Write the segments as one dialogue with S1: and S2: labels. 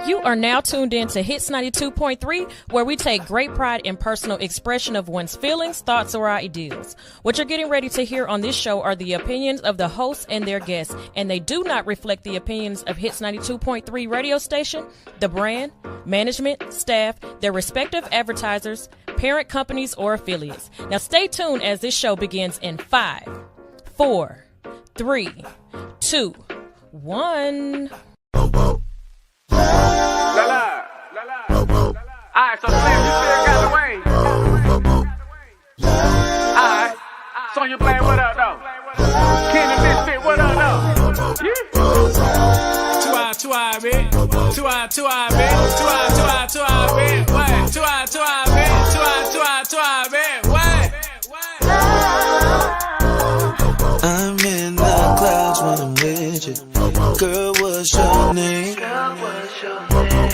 S1: You are now tuned in to Hits 92.3, where we take great pride in personal expression of one's feelings, thoughts, or ideals. What you're getting ready to hear on this show are the opinions of the hosts and their guests, and they do not reflect the opinions of Hits 92.3 radio station, the brand, management, staff, their respective advertisers, parent companies, or affiliates. Now stay tuned as this show begins in 5, 4, 3, 2, 1.
S2: Alright, so Slim, you still got the wave. Alright, Sonya playing what up though? Kenny Misfit, what up though? Yeah. Two eye, bitch. Two eye, bitch. Two eye, bitch. What? Two eye, bitch. Two eye, bitch. What?
S3: I'm in the clouds when I'm with you. Girl, what's your name?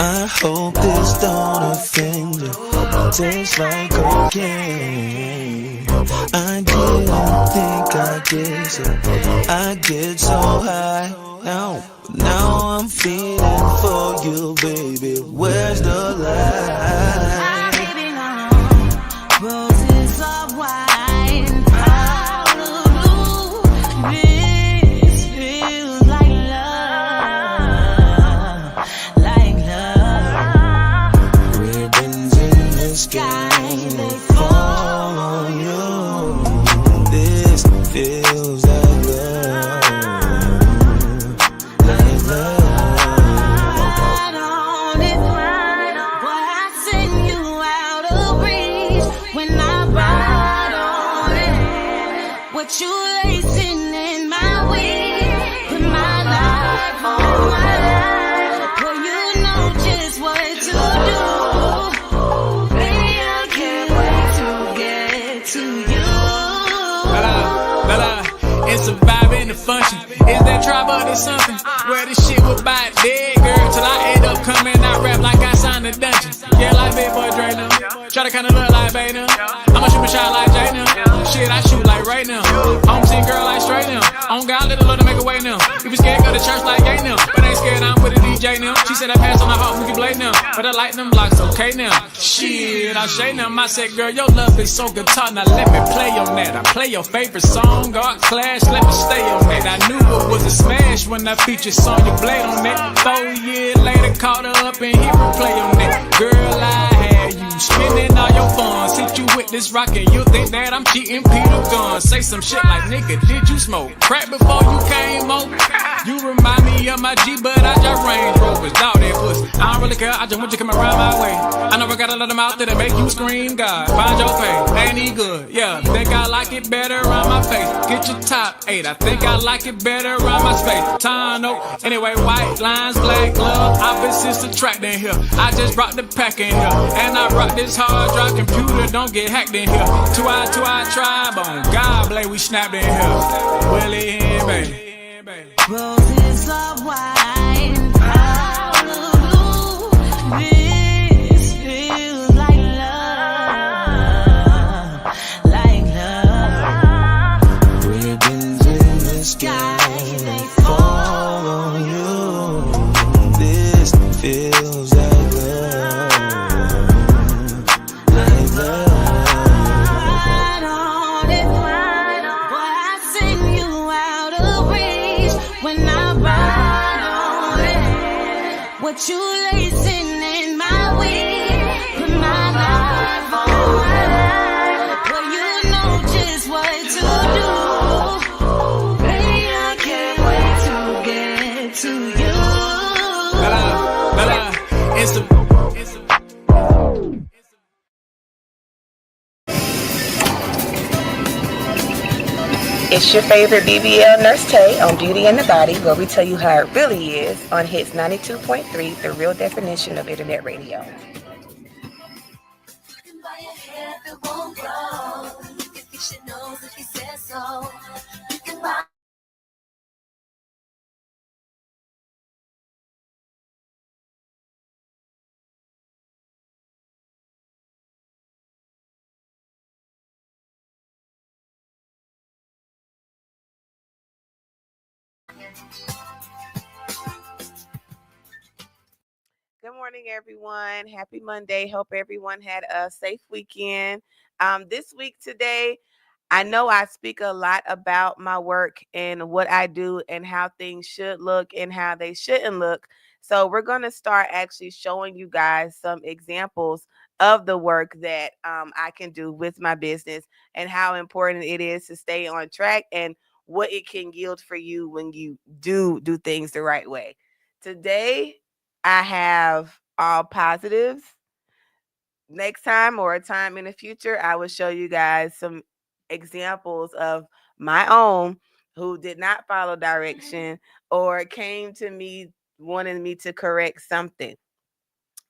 S3: I hope this don't offend you. Tastes like cocaine. I didn't think I'd get you. I get so high. Now I'm feeling for you, baby. Where's the lie?
S4: Baby, no. Roses of wine. Out of blue. This feels like love. Like love.
S3: Ribbons in the sky, they fall on you. This feels like love. Like love.
S4: Right on it, right on. Boy, I send you out of reach when I ride on it. What you lacing in my weed? Put my life on my life. Well, you know just what to do. Baby, I can't wait to get to you.
S2: It's a vibe and a function. Is that tribe or this something? Where this shit was by dead, girl. Till I end up coming out rap like I signed a dungeon. Yeah, like big boy Dre now. Try to kinda look like Bay now. I'ma shoot my shot like Jay now. Shit, I shoot like right now. Home team girl like straight now. On God, little love to make a way now. If you scared, go to church like gay now. But ain't scared, I'm with a DJ now. She said I passed on the heart movie blade now. But I like them blocks, okay now. Shit, I shade them. I said, girl, your love is so guitar. Now let me play on that. I play your favorite song, God Clash, let me stay on that. I knew it was a smash when I featured Sonya Blade on that. 4 years later, caught her up and hit replay on that. Girl, I had you spending all your funds. Hit you with this rock and you think that I'm cheating Peter Gunn. Say some shit like, nigga, did you smoke crack before you came over? You remind me of my G, but I just Range Rovers. Dog that pussy, I don't really care, I just want you to come around my way. I know I got a lot of mouth that'll make you scream, God, find your face, ain't he good? Yeah, think I like it better around my face. Get your top 8, I think I like it better around my space. Tano, anyway, white lines, black glove, opposites attracting here. I just brought the pack in here, and I brought this hard drive computer, don't get hacked in here. Two eye tribe on God, Blade, we snapped in here. Willie and baby.
S4: Roses of wine, out of blue. This feels like love, like love.
S3: Ribbons in the sky, they fall on you. This feels like love, like love.
S4: Right on it, right on. Boy, I send you out of reach when I ride on it. What you lacing in my weed? Put my life on my life. Well, you know just what to do. Baby, I can't wait to get to you.
S2: It's a
S5: It's your favorite BBL nurse Taye on Beauty and the Body, where we tell you how it really is on Hits 92.3, the real definition of internet radio.
S6: morning, everyone. Happy Monday. Hope everyone had a safe weekend. This week today, I know I speak a lot about my work and what I do and how things should look and how they shouldn't look. So we're going to start actually showing you guys some examples of the work that I can do with my business and how important it is to stay on track and what it can yield for you when you do things the right way. Today, I have all positives. Next time or a time in the future, I will show you guys some examples of my own who did not follow direction or came to me wanting me to correct something.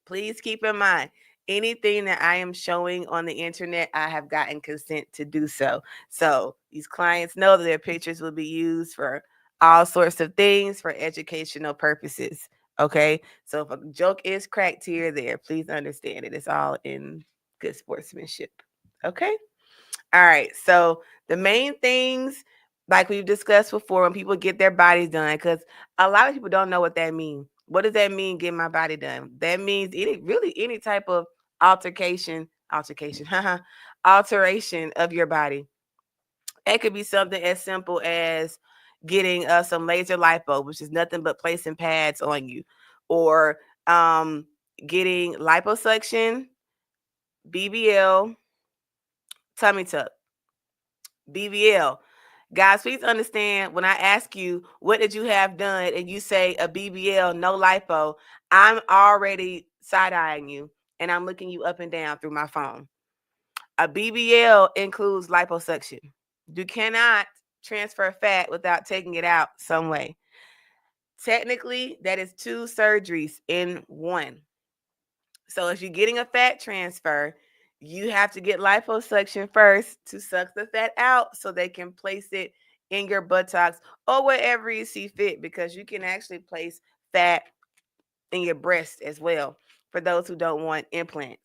S6: Please keep in mind, anything that I am showing on the internet, I have gotten consent to do so. So these clients know that their pictures will be used for all sorts of things for educational purposes. Okay. So if a joke is cracked here or there, please understand it. It's all in good sportsmanship. Okay. All right. So the main things, like we've discussed before, when people get their bodies done, because a lot of people don't know what that means. What does that mean, get my body done? That means any type of alteration, alteration of your body. It could be something as simple as getting some laser lipo, which is nothing but placing pads on you, or getting liposuction, BBL, tummy tuck. BBL. Guys, please understand when I ask you, what did you have done? And you say a BBL, no lipo, I'm already side eyeing you and I'm looking you up and down through my phone. A BBL includes liposuction. You cannot transfer fat without taking it out some way. Technically, that is 2 surgeries in one. So if you're getting a fat transfer, you have to get liposuction first to suck the fat out so they can place it in your buttocks or wherever you see fit, because you can actually place fat in your breast as well for those who don't want implants.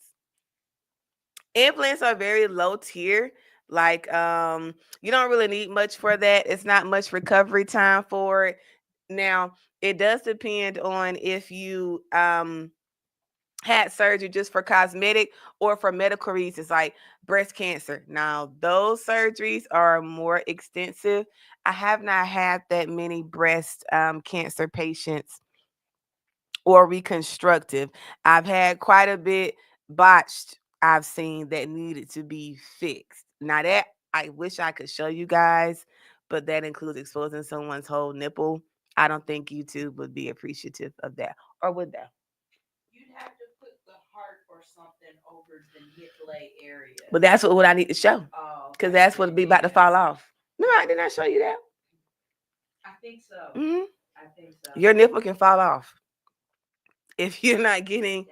S6: Implants are very low tier. Like you don't really need much for that. It's not much recovery time for it. Now, it does depend on if you had surgery just for cosmetic or for medical reasons like breast cancer. Now, those surgeries are more extensive. I have not had that many breast cancer patients or reconstructive. I've had quite a bit botched, I've seen that needed to be fixed. Now, that I wish I could show you guys, but that includes exposing someone's whole nipple. I don't think YouTube would be appreciative of that. Or would they?
S7: You'd have to put the heart or something over the nipple area.
S6: But that's what I need to show.
S7: Oh,
S6: Because that's what be about to fall off. No, I did not show you that.
S7: I think so.
S6: Hmm.
S7: I think so.
S6: Your nipple can fall off if you're not getting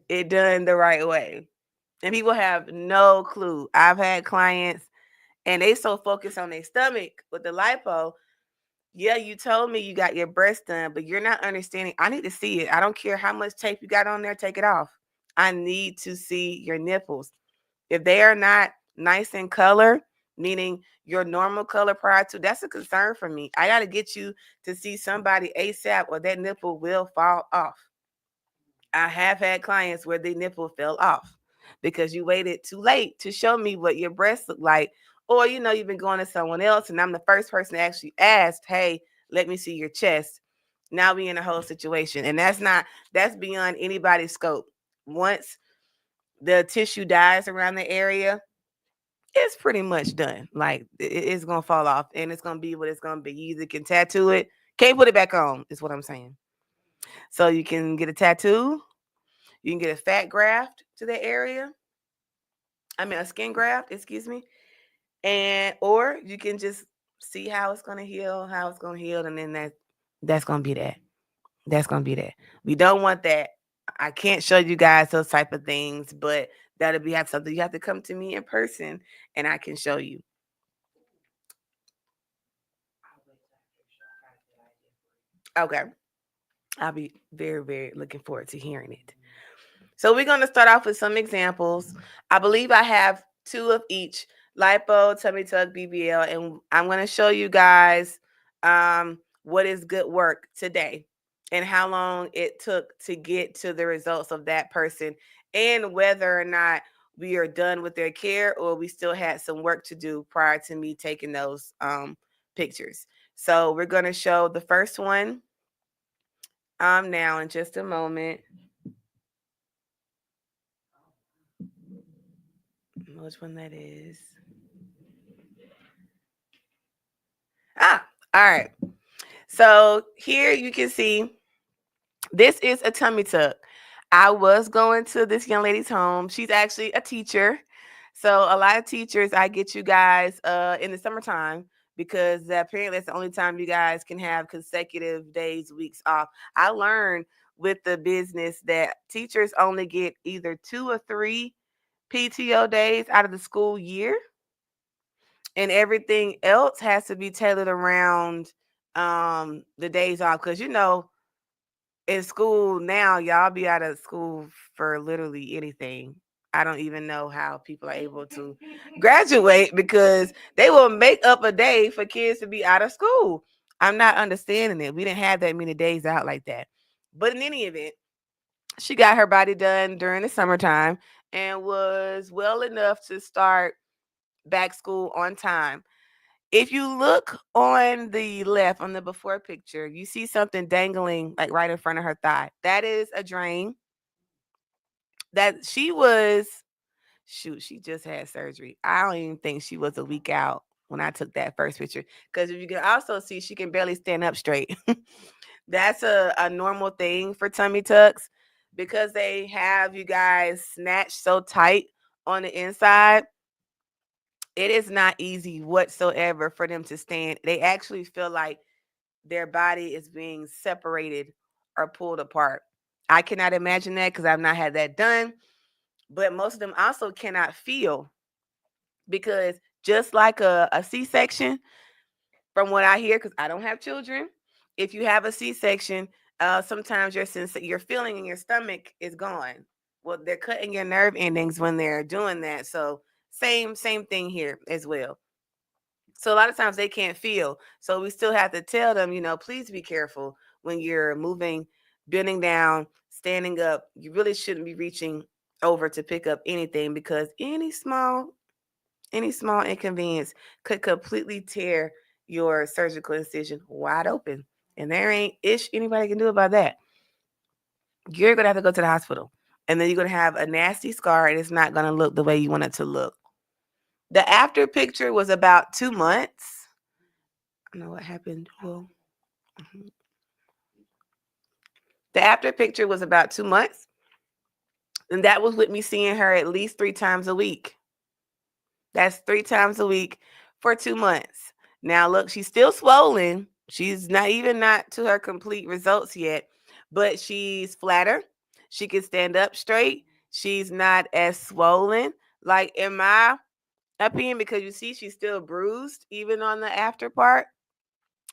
S6: it done the right way. And people have no clue. I've had clients and they so focused on their stomach with the lipo. Yeah, you told me you got your breast done, but you're not understanding. I need to see it. I don't care how much tape you got on there, take it off. I need to see your nipples. If they are not nice in color, meaning your normal color prior to, that's a concern for me. I got to get you to see somebody ASAP or that nipple will fall off. I have had clients where the nipple fell off because you waited too late to show me what your breasts look like. Or, you've been going to someone else and I'm the first person that actually asked, hey, let me see your chest. Now we in a whole situation. And that's beyond anybody's scope. Once the tissue dies around the area, it's pretty much done. Like it's gonna fall off and it's gonna be what it's gonna be. You either can tattoo it, can't put it back on, is what I'm saying. So you can get a tattoo, you can get a fat graft to the area. I mean a skin graft, excuse me. And or you can just see how it's gonna heal, and then that's gonna be that. That's gonna be that. We don't want that. I can't show you guys those type of things, but that'll be have something you have to come to me in person and I can show you. Okay. I'll be very, very looking forward to hearing it. So we're going to start off with some examples. I believe I have 2 of each, lipo, tummy tuck, BBL, and I'm going to show you guys what is good work today. and how long it took to get to the results of that person, and whether or not we are done with their care or we still had some work to do prior to me taking those pictures. So we're going to show the first one now in just a moment. Which one that is? All right. So here you can see this is a tummy tuck. I was going to this young lady's home. She's actually a teacher. So a lot of teachers, I get you guys in the summertime because apparently that's the only time you guys can have consecutive days, weeks off. I learned with the business that teachers only get either 2 or 3 PTO days out of the school year, and everything else has to be tailored around the days off, because in school now, y'all be out of school for literally anything. I don't even know how people are able to graduate because they will make up a day for kids to be out of school. I'm not understanding it. We didn't have that many days out like that. But in any event, she got her body done during the summertime and was well enough to start back school on time. If you look on the left on the before picture, you see something dangling like right in front of her thigh. That is a drain. That she was, shoot, she just had surgery. I don't even think she was a week out when I took that first picture. Because if you can also see, she can barely stand up straight. That's a normal thing for tummy tucks because they have you guys snatched so tight on the inside. It is not easy whatsoever for them to stand. They actually feel like their body is being separated or pulled apart. I cannot imagine that because I've not had that done. But most of them also cannot feel because just like a C-section, from what I hear, because I don't have children, if you have a C-section, sometimes your feeling in your stomach is gone. Well, they're cutting your nerve endings when they're doing that. So same thing here as well. So a lot of times they can't feel. So we still have to tell them, please be careful when you're moving, bending down, standing up. You really shouldn't be reaching over to pick up anything because any small inconvenience could completely tear your surgical incision wide open. And there ain't anybody can do about that. You're going to have to go to the hospital. And then you're going to have a nasty scar and it's not going to look the way you want it to look. The after picture was about 2 months. I don't know what happened. Well, the after picture was about 2 months. And that was with me seeing her at least 3 times a week. That's 3 times a week for 2 months. Now, look, she's still swollen. She's not to her complete results yet, but she's flatter. She can stand up straight. She's not as swollen. Like in my opinion, because you see, she's still bruised, even on the after part.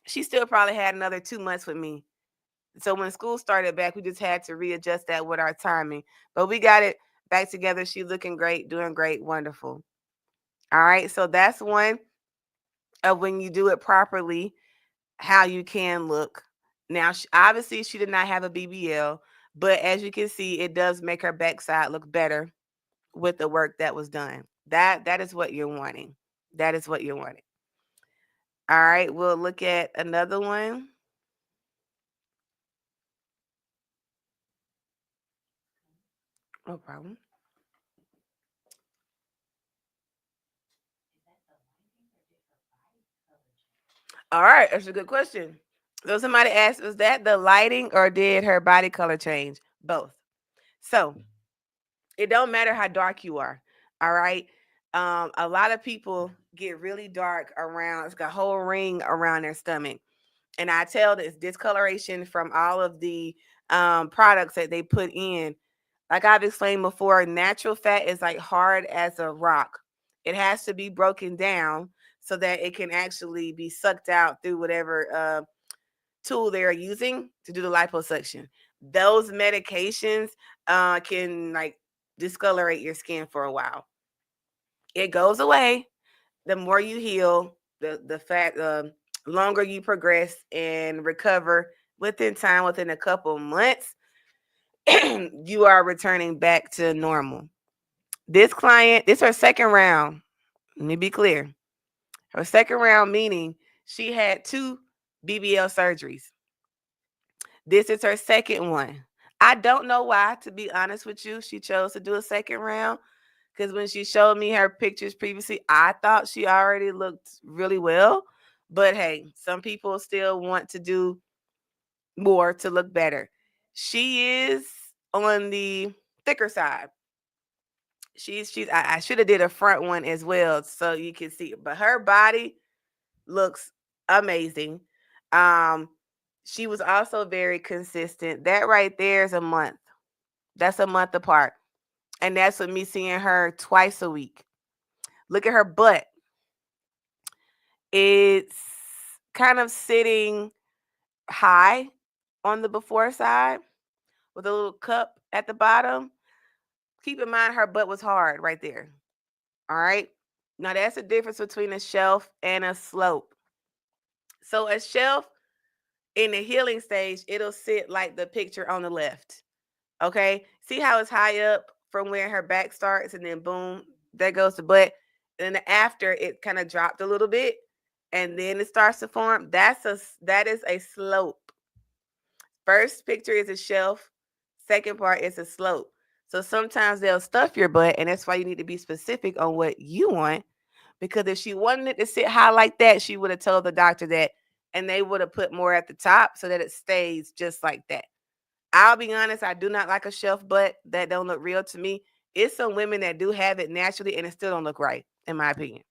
S6: She still probably had another 2 months with me. So when school started back, we just had to readjust that with our timing. But we got it back together. She's looking great, doing great, wonderful. All right. So that's one of when you do it properly, how you can look. Now, obviously, she did not have a BBL, but as you can see, it does make her backside look better with the work that was done. That is what you're wanting. That is what you're wanting. All right. We'll look at another one. No problem. All right, that's a good question. So somebody asked, was that the lighting or did her body color change? Both. So it don't matter how dark you are. All right. A lot of people get really dark around, it's got a whole ring around their stomach. And I tell this discoloration from all of the products that they put in. Like I've explained before, natural fat is like hard as a rock. It has to be broken down so that it can actually be sucked out through whatever tool they're using to do the liposuction. Those medications can like discolorate your skin for a while. It goes away. The more you heal, the fat, longer you progress and recover, within a couple months, you are returning back to normal. This client, this is her second round. Let me be clear. Her second round, meaning she had 2 BBL surgeries. This is her second one. I don't know why, to be honest with you, she chose to do a second round. Because when she showed me her pictures previously, I thought she already looked really well. But hey, some people still want to do more to look better. She is on the thicker side. I should have did a front one as well so you can see it. But her body looks amazing. Um, she was also very consistent. That right there is a month. That's a month apart. And that's with me seeing her twice a week. Look at her butt. It's kind of sitting high on the before side with a little cup at the bottom. Keep in mind her butt was hard right there. All right. Now that's the difference between a shelf and a slope. So a shelf in the healing stage, it'll sit like the picture on the left. Okay. See how it's high up from where her back starts, and then boom, there goes the butt. And then after it kind of dropped a little bit, and then it starts to form. That is a slope. First picture is a shelf. Second part is a slope. So sometimes they'll stuff your butt, and that's why you need to be specific on what you want. Because if she wanted it to sit high like that, she would have told the doctor that, and they would have put more at the top so that it stays just like that. I'll be honest, I do not like a shelf butt. That don't look real to me. It's some women that do have it naturally, and it still don't look right, in my opinion.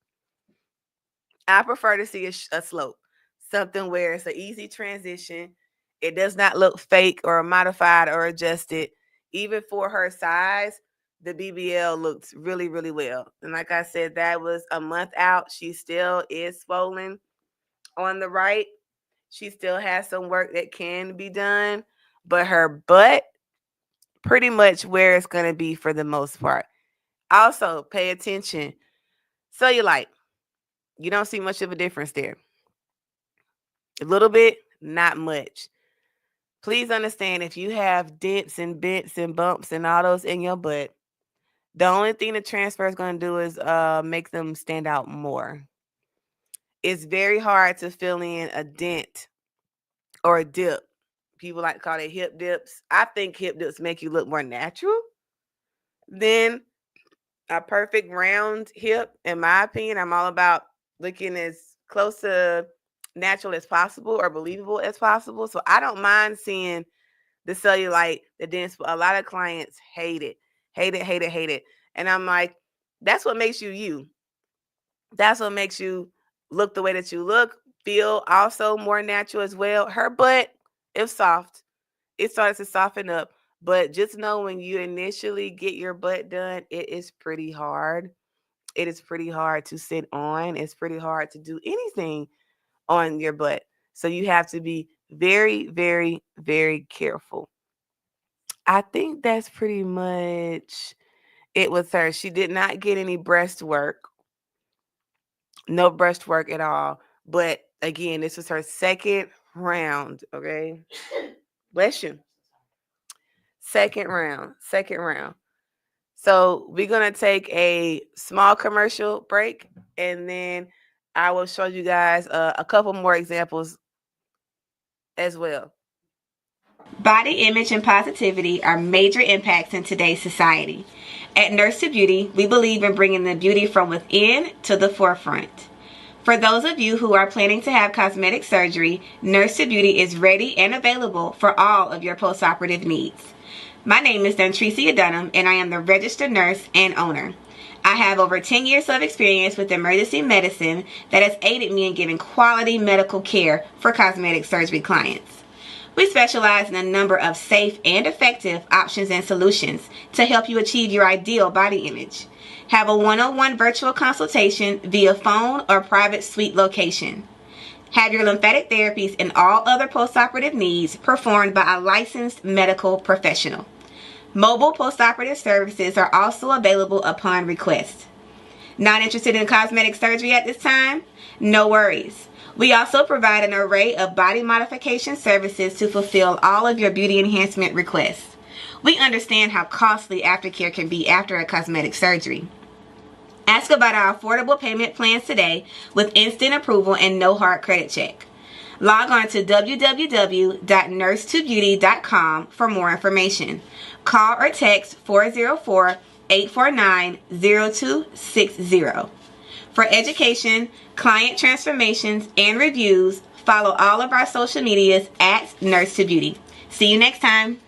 S6: I prefer to see a slope, something where it's an easy transition. It does not look fake or modified or adjusted. Even for her size, the BBL looks really, really well. And like I said, that was a month out. She still is swollen on the right. She still has some work that can be done, but her butt, pretty much where it's going to be for the most part. Also, pay attention. Cellulite. You don't see much of a difference there. A little bit, not much. Please understand, if you have dents and bents and bumps and all those in your butt, the only thing the transfer is going to do is make them stand out more. It's very hard to fill in a dent or a dip. People like to call it hip dips. I think hip dips make you look more natural than a perfect round hip. In my opinion, I'm all about looking as close to natural as possible or believable as possible. So I don't mind seeing the cellulite, the dents. A lot of clients hate it. And I'm like, that's what makes you you. That's what makes you look the way that you look, feel also more natural as well. Her butt is soft. It starts to soften up. But just know when you initially get your butt done, it is pretty hard. It is pretty hard to sit on. It's pretty hard to do anything on your butt. So you have to be very, very, very careful. I think that's pretty much it with her. She did not get any breast work. No breast work at all. But again, this was her second round. Okay. Bless you. Second round. So we're going to take a small commercial break, and then I will show you guys a couple more examples as well.
S5: Body image and positivity are major impacts in today's society. At Nurse to Beauty, we believe in bringing the beauty from within to the forefront. For those of you who are planning to have cosmetic surgery, Nurse to Beauty is ready and available for all of your postoperative needs. My name is Dontricia Dunham, and I am the registered nurse and owner. I have over 10 years of experience with emergency medicine that has aided me in giving quality medical care for cosmetic surgery clients. We specialize in a number of safe and effective options and solutions to help you achieve your ideal body image. Have a one-on-one virtual consultation via phone or private suite location. Have your lymphatic therapies and all other postoperative needs performed by a licensed medical professional. Mobile postoperative services are also available upon request. Not interested in cosmetic surgery at this time? No worries. We also provide an array of body modification services to fulfill all of your beauty enhancement requests. We understand how costly aftercare can be after a cosmetic surgery. Ask about our affordable payment plans today with instant approval and no hard credit check. Log on to www.nurse2beauty.com for more information. Call or text 404-849-0260. For education, client transformations, and reviews, follow all of our social medias at Nurse2Beauty. See you next time.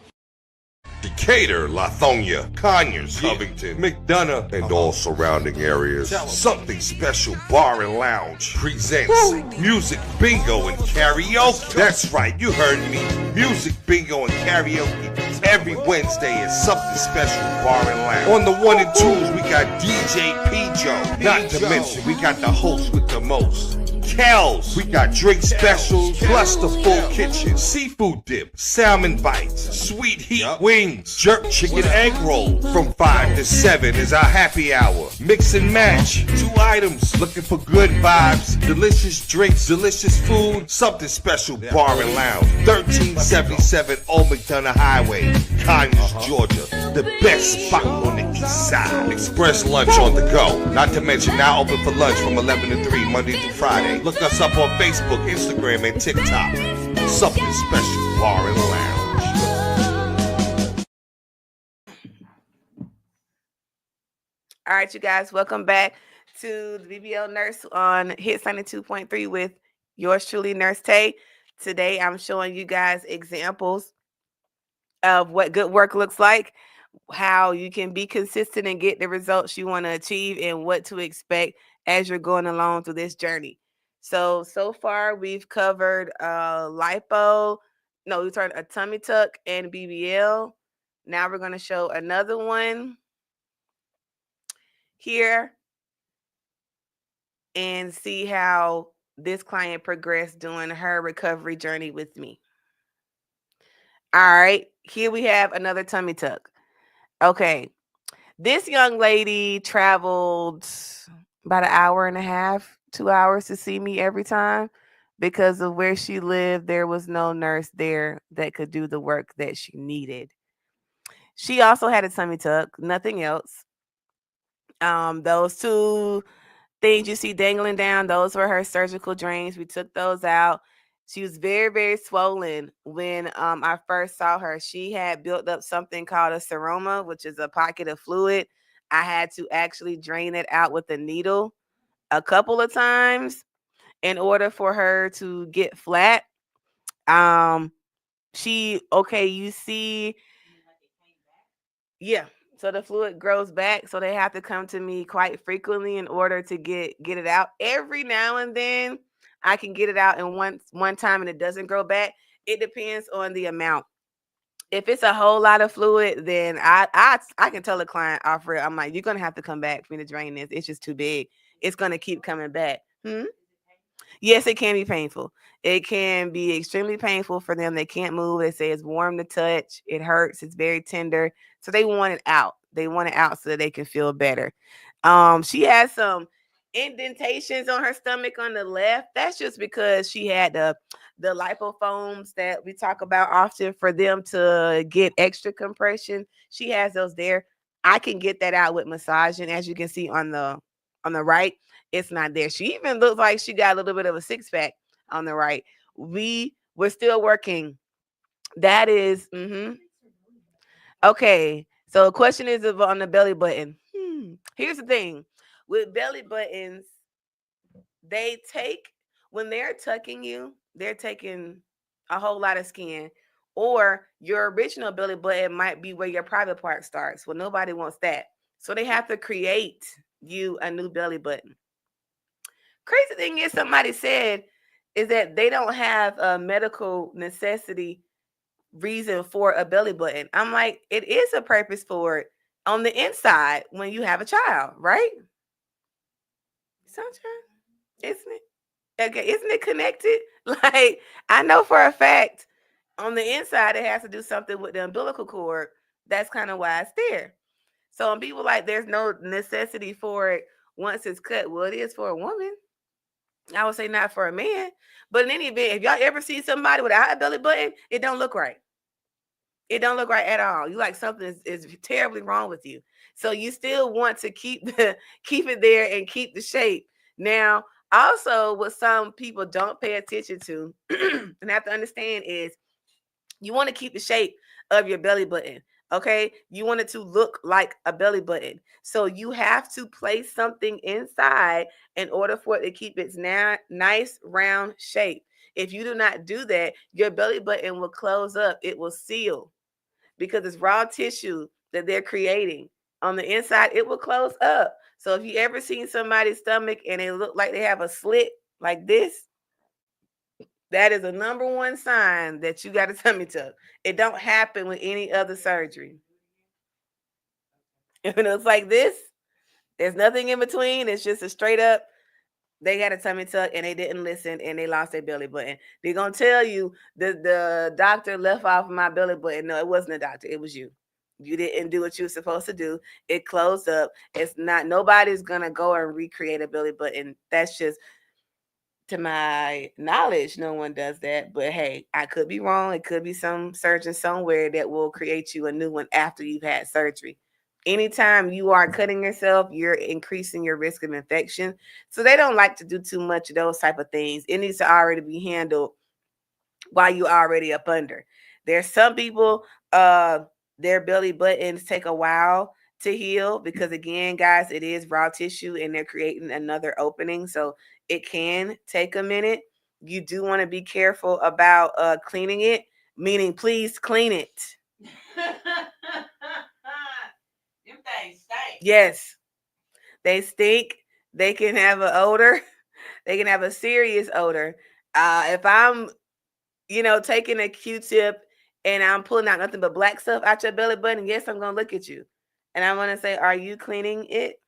S8: Decatur, Lithonia, Conyers, Covington, McDonough, and all surrounding areas. Something Special Bar and Lounge presents Music Bingo and Karaoke. That's right, you heard me. Music Bingo and Karaoke. Every Wednesday is Something Special Bar and Lounge. On the 1 and 2s, we got DJ P-Joe. Not to mention, we got the host with the most. Kells, we got drink specials, plus the full kitchen, seafood dip, salmon bites, sweet heat wings, jerk chicken egg roll. From 5 to 7 is our happy hour. Mix and match, 2 items, looking for good vibes, delicious drinks, delicious food. Something Special Bar and Lounge, 1377 Old McDonough Highway, Conyers, Georgia. The best spot on the east side. Express lunch on the go. Not to mention now open for lunch from 11 to 3 Monday through Friday. Look us up on Facebook, Instagram, and TikTok. Something Special Bar and Lounge.
S6: All right, you guys, welcome back to the BBL Nurse on Hit 92.3 with yours truly, Nurse Taye. Today, I'm showing you guys examples of what good work looks like, how you can be consistent and get the results you want to achieve, and what to expect as you're going along through this journey. So far we've covered we turned a tummy tuck and BBL. Now we're going to show another one here and see how this client progressed during her recovery journey with me. All right, here we have another tummy tuck. Okay, this young lady traveled about an hour and a half, 2 hours to see me every time. Because of where she lived, there was no nurse there that could do the work that she needed. She also had a tummy tuck, nothing else. Those 2 things you see dangling down, those were her surgical drains. We took those out. She was very, very swollen when I first saw her. She had built up something called a seroma, which is a pocket of fluid. I had to actually drain it out with a needle a couple of times in order for her to get flat. You see, yeah. So the fluid grows back. So they have to come to me quite frequently in order to get it out. Every now and then I can get it out in one time and it doesn't grow back. It depends on the amount. If it's a whole lot of fluid, then I can tell the client off real. I'm like, you're gonna have to come back for me to drain this. It's just too big. It's gonna keep coming back. Yes, it can be painful. It can be extremely painful for them. They can't move. They say it's warm to touch. It hurts. It's very tender. So they want it out. They want it out so that they can feel better. She has some indentations on her stomach on the left. That's just because she had the lipofoams that we talk about often for them to get extra compression. She has those there. I can get that out with massaging. As you can see on the right, it's not there. She even looks like she got a little bit of a six-pack on the right. We're still working. That is okay. So the question is on the belly button. Here's the thing. With belly buttons, when they're tucking you, they're taking a whole lot of skin. Or your original belly button might be where your private part starts. Well, nobody wants that. So they have to create you a new belly button. Crazy thing is, somebody said is that they don't have a medical necessity reason for a belly button. I'm like, it is a purpose for it on the inside when you have a child, right? Sunshine, isn't it? Okay, isn't it connected? Like, I know for a fact on the inside it has to do something with the umbilical cord. That's kind of why it's there. So when people like there's no necessity for it once it's cut, well, it is for a woman. I would say not for a man. But in any event, if y'all ever see somebody with a high belly button, it don't look right. It don't look right at all. You like something is terribly wrong with you. So you still want to keep keep it there and keep the shape. Now, also what some people don't pay attention to and have to understand is you want to keep the shape of your belly button. Okay, you want it to look like a belly button. So you have to place something inside in order for it to keep its nice round shape. If you do not do that, your belly button will close up. It will seal because it's raw tissue that they're creating. On the inside, it will close up. So if you ever seen somebody's stomach and it look like they have a slit like this, that is a number one sign that you got a tummy tuck. It don't happen with any other surgery. If it looks like this, there's nothing in between. It's just a straight up, they got a tummy tuck and they didn't listen and they lost their belly button. They're going to tell you the doctor left off my belly button. No, it wasn't the doctor. It was you. You didn't do what you were supposed to do. It closed up. It's not, nobody's going to go and recreate a belly button. That's just, to my knowledge, no one does that. But hey, I could be wrong. It could be some surgeon somewhere that will create you a new one after you've had surgery. Anytime you are cutting yourself, you're increasing your risk of infection. So they don't like to do too much of those type of things. It needs to already be handled while you're already up under. There's some people, their belly buttons take a while to heal because, again, guys, it is raw tissue and they're creating another opening. So it can take a minute. You do want to be careful about cleaning it, meaning please clean it.
S7: Them things stink.
S6: Yes, they stink. They can have an odor. They can have a serious odor. If I'm, taking a Q-tip and I'm pulling out nothing but black stuff out your belly button, yes, I'm going to look at you. And I'm going to say, are you cleaning it?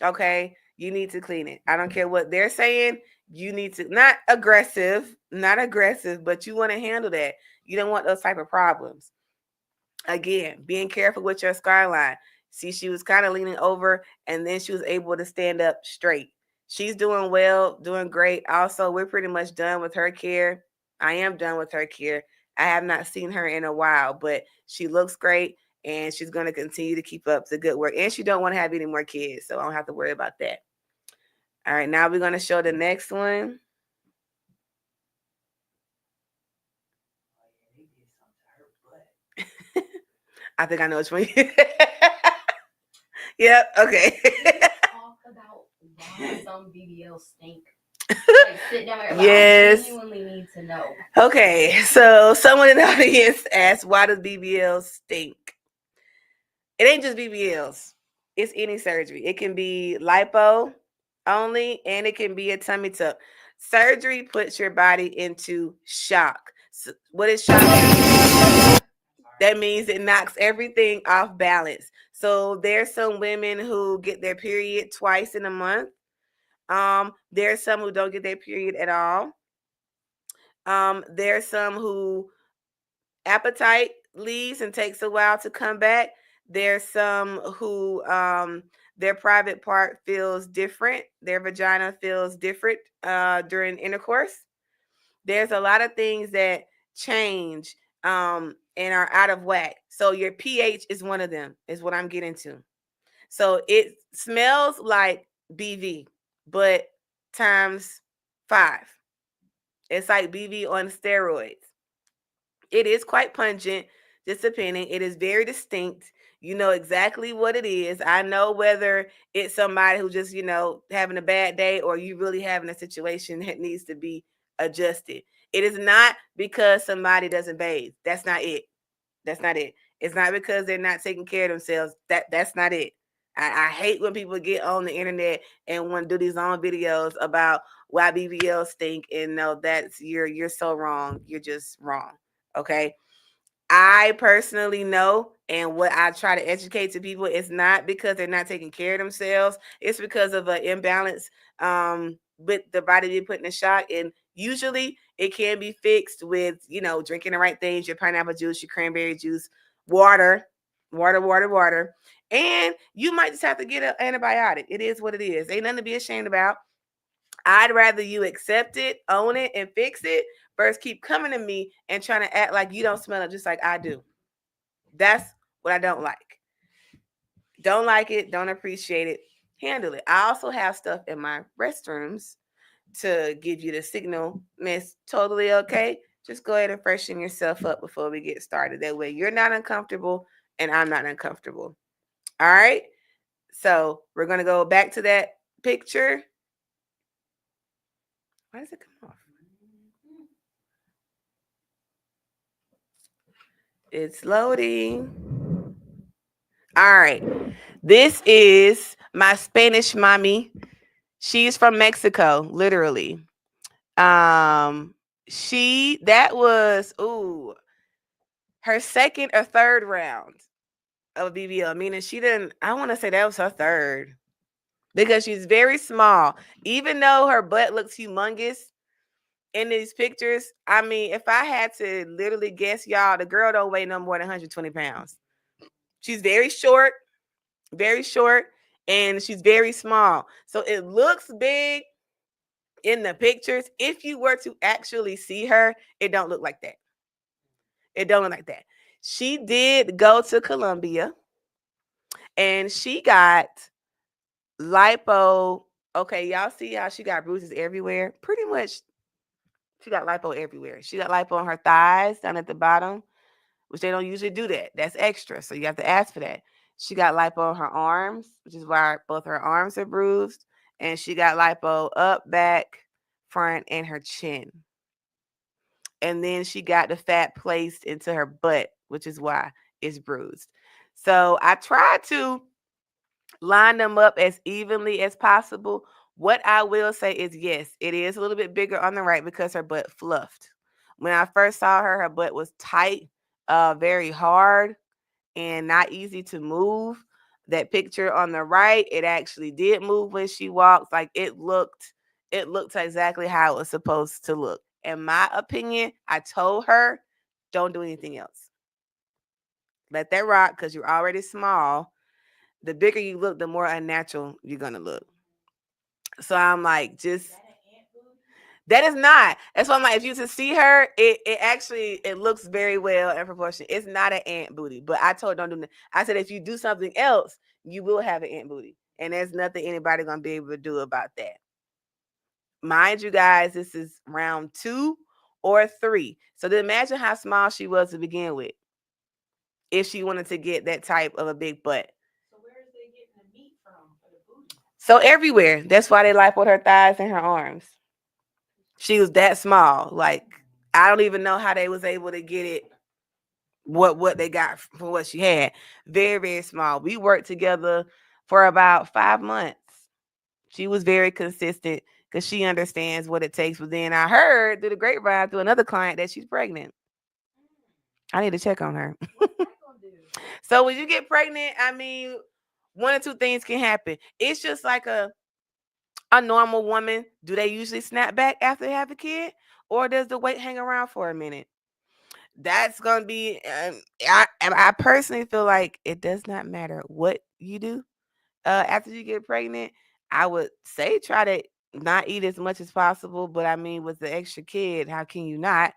S6: Okay, you need to clean it. I don't care what they're saying. You need to, not aggressive, but you want to handle that. You don't want those type of problems. Again, being careful with your scar line. See, she was kind of leaning over and then she was able to stand up straight. She's doing well, doing great. Also, we're pretty much done with her care. I am done with her care. I have not seen her in a while, but she looks great and she's going to continue to keep up the good work. And she don't want to have any more kids, so I don't have to worry about that. All right, now we're going to show the next one. I think I know which one. Yep. Okay.
S9: Talk about why some BBLs stink. Like, sit down there.
S6: Yes.
S9: I genuinely need to know.
S6: Okay, so someone in the audience asked, why does BBLs stink? It ain't just BBLs. It's any surgery. It can be lipo only, and it can be a tummy tuck. Surgery puts your body into shock. So what is shock? That means it knocks everything off balance. So there's some women who get their period twice in a month. There's some who don't get their period at all. There's some who appetite leaves and takes a while to come back. There's some who their private part feels different. Their vagina feels different during intercourse. There's a lot of things that change and are out of whack. So your pH is one of them, is what I'm getting to. So it smells like BV, but times 5. It's like BV on steroids. It is quite pungent, just depending. It is very distinct. You know exactly what it is. I know whether it's somebody who just, having a bad day or you really having a situation that needs to be adjusted. It is not because somebody doesn't bathe. That's not it. That's not it. It's not because they're not taking care of themselves. That's not it. I hate when people get on the internet and want to do these long videos about why BBLs stink. And no, that's you're so wrong. You're just wrong. Okay. I personally know, and what I try to educate to people, it's not because they're not taking care of themselves. It's because of an imbalance with the body being put in a shock. And usually it can be fixed with, drinking the right things, your pineapple juice, your cranberry juice, water. And you might just have to get an antibiotic. It is what it is. Ain't nothing to be ashamed about. I'd rather you accept it, own it, and fix it versus keep coming to me and trying to act like you don't smell it just like I do. That's what I don't like. Don't like it, don't appreciate it, handle it. I also have stuff in my restrooms to give you the signal, Miss, totally okay. Just go ahead and freshen yourself up before we get started. That way you're not uncomfortable and I'm not uncomfortable. All right. So we're going to go back to that picture. Why does it come off? It's loading. All right. This is my Spanish mommy. She's from Mexico, literally. That was her second or third round of BBL, meaning she didn't, I want to say that was her third because she's very small. Even though her butt looks humongous in these pictures, I mean, if I had to literally guess, y'all, the girl don't weigh no more than 120 pounds. She's very short, and she's very small. So it looks big in the pictures. If you were to actually see her, it don't look like that. It don't look like that. She did go to Colombia and she got lipo. Okay, y'all see how she got bruises everywhere? Pretty much she got lipo everywhere. She got lipo on her thighs down at the bottom, which they don't usually do that. That's extra. So you have to ask for that. She got lipo on her arms, which is why both her arms are bruised. And she got lipo up, back, front, and her chin. And then she got the fat placed into her butt, which is why it's bruised. So I tried to line them up as evenly as possible. What I will say is, yes, it is a little bit bigger on the right because her butt fluffed. When I first saw her, her butt was tight, very hard, and not easy to move. That picture on the right, it actually did move when she walked. Like it looked exactly how it was supposed to look. In my opinion, I told her, don't do anything else. Let that rock because you're already small. The bigger you look, the more unnatural you're going to look. So I'm like, that is not. That's why I'm like, if you to see her, it looks very well in proportion. It's not an ant booty, but I told her don't do that. I said, if you do something else, you will have an ant booty. And there's nothing anybody going to be able to do about that. Mind you guys, this is round 2 or 3. So then imagine how small she was to begin with if she wanted to get that type of a big butt.
S7: So where is they getting the meat from for the booty?
S6: So everywhere. That's why they lipoed her thighs and her arms. She was that small. Like, I don't even know how they was able to get it, what they got for what she had. Very, very small. We worked together for about 5 months. She was very consistent because she understands what it takes. But then I heard through the grapevine through another client that she's pregnant. I need to check on her. So when you get pregnant, I mean, one or two things can happen. It's just like a normal woman. Do they usually snap back after they have a kid? Or does the weight hang around for a minute? That's going to be, I personally feel like it does not matter what you do after you get pregnant. I would say try to not eat as much as possible. But I mean, with the extra kid, how can you not?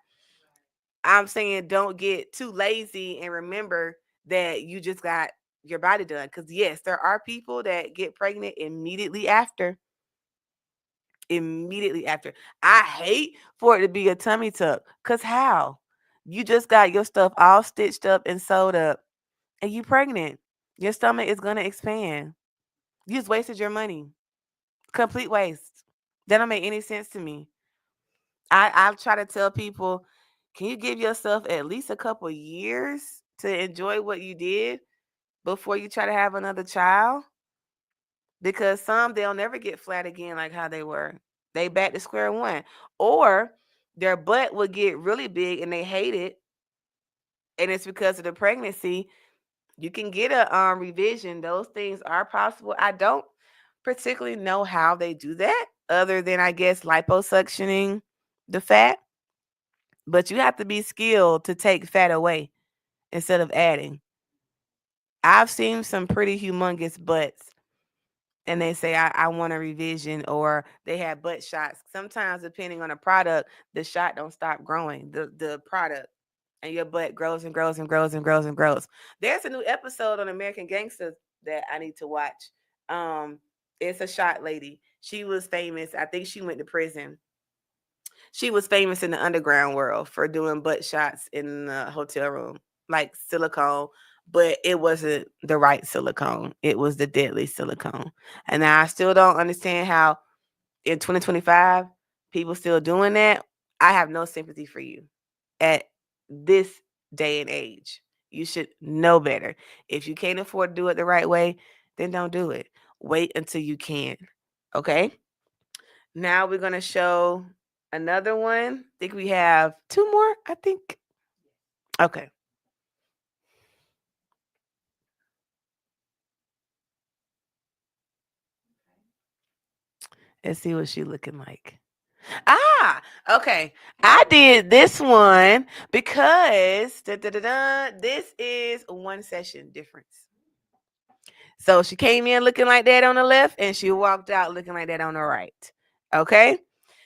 S6: I'm saying don't get too lazy and remember that you just got your body done. Because yes, there are people that get pregnant immediately after. Immediately after. I hate for it to be a tummy tuck. Because how? You just got your stuff all stitched up and sewed up and you pregnant. Your stomach is going to expand. You just wasted your money. Complete waste. That don't make any sense to me. I try to tell people, can you give yourself at least a couple years to enjoy what you did before you try to have another child? Because some, they'll never get flat again like how they were. They back to square one. Or their butt will get really big and they hate it. And it's because of the pregnancy. You can get a revision. Those things are possible. I don't particularly know how they do that other than, I guess, liposuctioning the fat. But you have to be skilled to take fat away instead of adding. I've seen some pretty humongous butts and they say, I want a revision, or they have butt shots. Sometimes, depending on the product, the shot don't stop growing, the product, and your butt grows and grows and grows and grows and grows. There's a new episode on American Gangster that I need to watch. Um, it's a shot lady. She was famous. I think she went to prison. She was famous in the underground world for doing butt shots in the hotel room, like silicone, but it wasn't the right silicone. It was the deadly silicone. And I still don't understand how in 2025 people still doing that. I have no sympathy for you at this day and age. You should know better. If you can't afford to do it the right way, then don't do it. Wait until you can. Okay? Now we're going to show another one. I think we have two more, I think. Okay. Let's see what she's looking like. Okay. I did this one because this is one session difference. So she came in looking like that on the left, and she walked out looking like that on the right. Okay.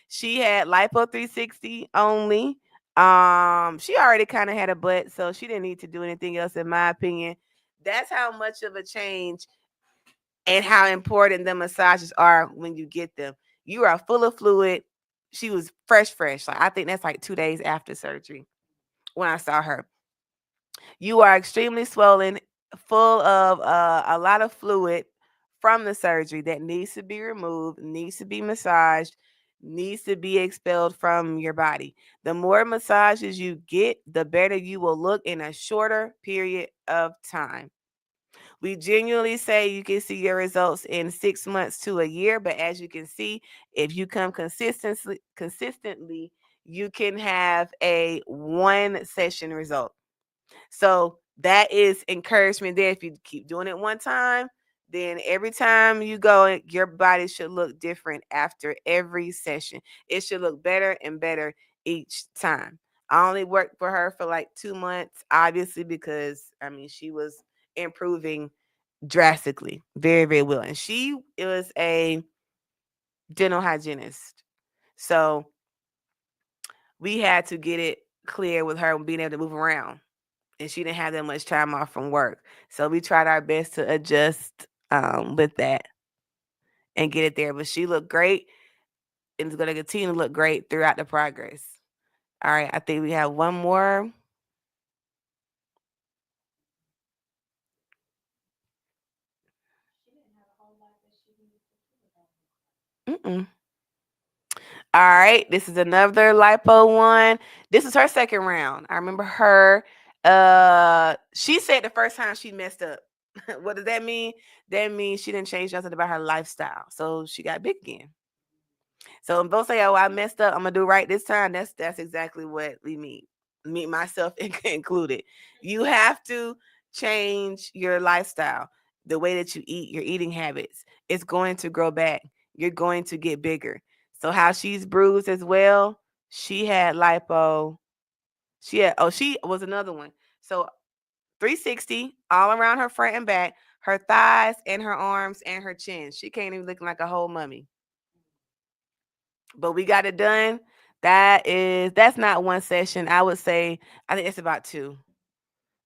S6: She had lipo 360 only. She already kind of had a butt, so she didn't need to do anything else, in my opinion. That's how much of a change and how important the massages are when you get them. You are full of fluid. She was fresh. Like, I think that's like 2 days after surgery when I saw her. You are extremely swollen, full of a lot of fluid from the surgery that needs to be removed, needs to be massaged, needs to be expelled from your body. The more massages you get, the better you will look in a shorter period of time. We genuinely say you can see your results in 6 months to a year, but as you can see, if you come consistently, you can have a one session result. So that is encouragement there. If you keep doing it one time, then every time you go, your body should look different after every session. It should look better and better each time. I only worked for her for like 2 months, obviously, because I mean, she was improving drastically, very, very well. And she was a dental hygienist. So we had to get it clear with her being able to move around. And she didn't have that much time off from work. So we tried our best to adjust with that and get it there. But she looked great and is going to continue to look great throughout the progress. All right, I think we have one more. Mm-mm. All right, this is another lipo one. This is her second round. I remember her. She said the first time she messed up. What does that mean? That means she didn't change nothing about her lifestyle. So she got big again. So when both say, "Oh, I messed up. I'm gonna do right this time." That's exactly what we mean. Me, myself included. You have to change your lifestyle, the way that you eat, your eating habits. It's going to grow back. You're going to get bigger. So how she's bruised as well. She had lipo. She was another one. So 360 all around her front and back, her thighs and her arms and her chin. She can't even look like a whole mummy. But we got it done. That's not one session. I would say I think it's about two.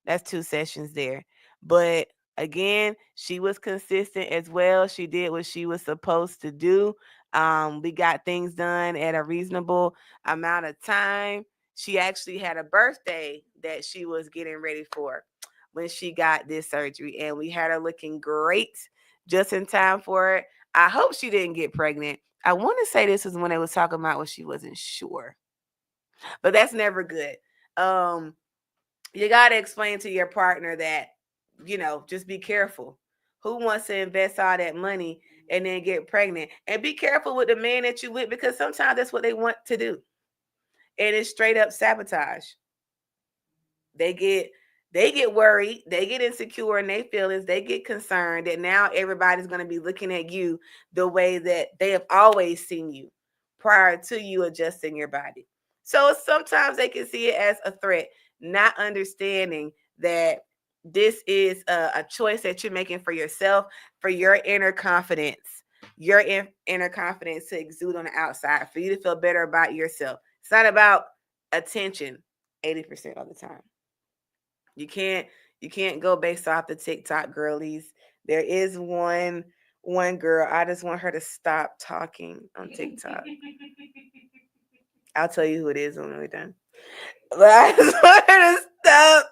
S6: That's 2 sessions there. But again, she was consistent as well. She did what she was supposed to do. We got things done at a reasonable amount of time. She actually had a birthday that she was getting ready for when she got this surgery, and we had her looking great just in time for it. I hope she didn't get pregnant. I want to say this was when they was talking about when she wasn't sure, but that's never good. You got to explain to your partner that, just be careful. Who wants to invest all that money and then get pregnant? And be careful with the man that you with, because sometimes that's what they want to do. And it's straight up sabotage. They get worried, they get insecure in their feelings, they get concerned that now everybody's going to be looking at you the way that they have always seen you prior to you adjusting your body. So sometimes they can see it as a threat, not understanding that This is a choice that you're making for yourself, for your inner confidence, your inner confidence to exude on the outside, for you to feel better about yourself. It's not about attention 80% of the time. You can't go based off the TikTok girlies. There is one girl. I just want her to stop talking on TikTok. I'll tell you who it is when we're done. But I just want her to stop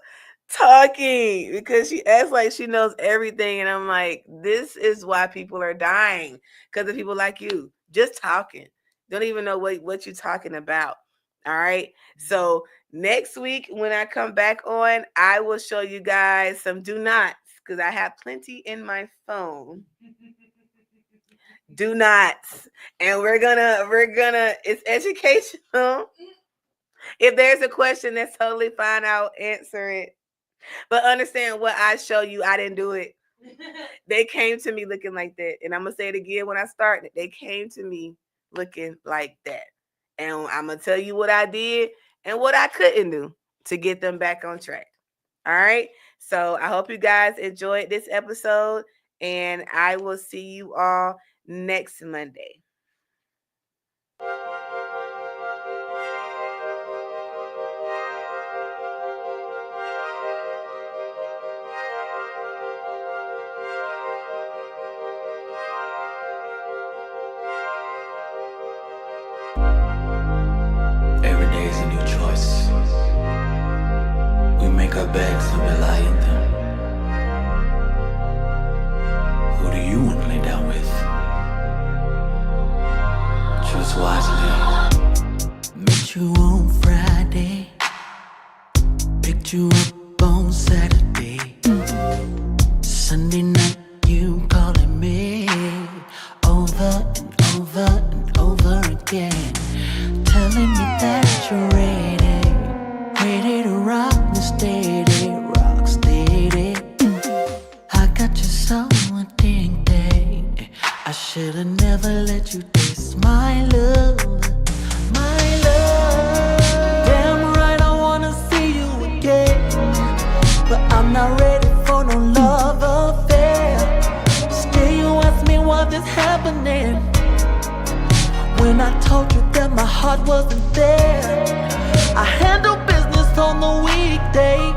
S6: talking because she acts like she knows everything. And I'm like, this is why people are dying, because of people like you just talking. Don't even know what you're talking about. All right. So next week when I come back on, I will show you guys some do nots, because I have plenty in my phone. Do nots. And we're gonna it's educational. If there's a question, that's totally fine. I'll answer it. But understand, what I show you, I didn't do it. They came to me looking like that. And I'm going to say it again when I start. They came to me looking like that. And I'm going to tell you what I did and what I couldn't do to get them back on track. All right. So I hope you guys enjoyed this episode. And I will see you all next Monday.
S3: Every day is a new choice. We make our beds and we lie in them. Who do you want to lay down with? Choose wisely. Met you on Friday, picked you up on Saturday. Sunday night you calling me over and over and over again, telling me that you're ready to rock me steady, rock steady. I got you so addicted, I should've never let you taste my love, my love. Damn right I wanna see you again, but I'm not ready for no love affair. Still you ask me what is happening, when I told you that my heart wasn't there. I handle business on the weekdays,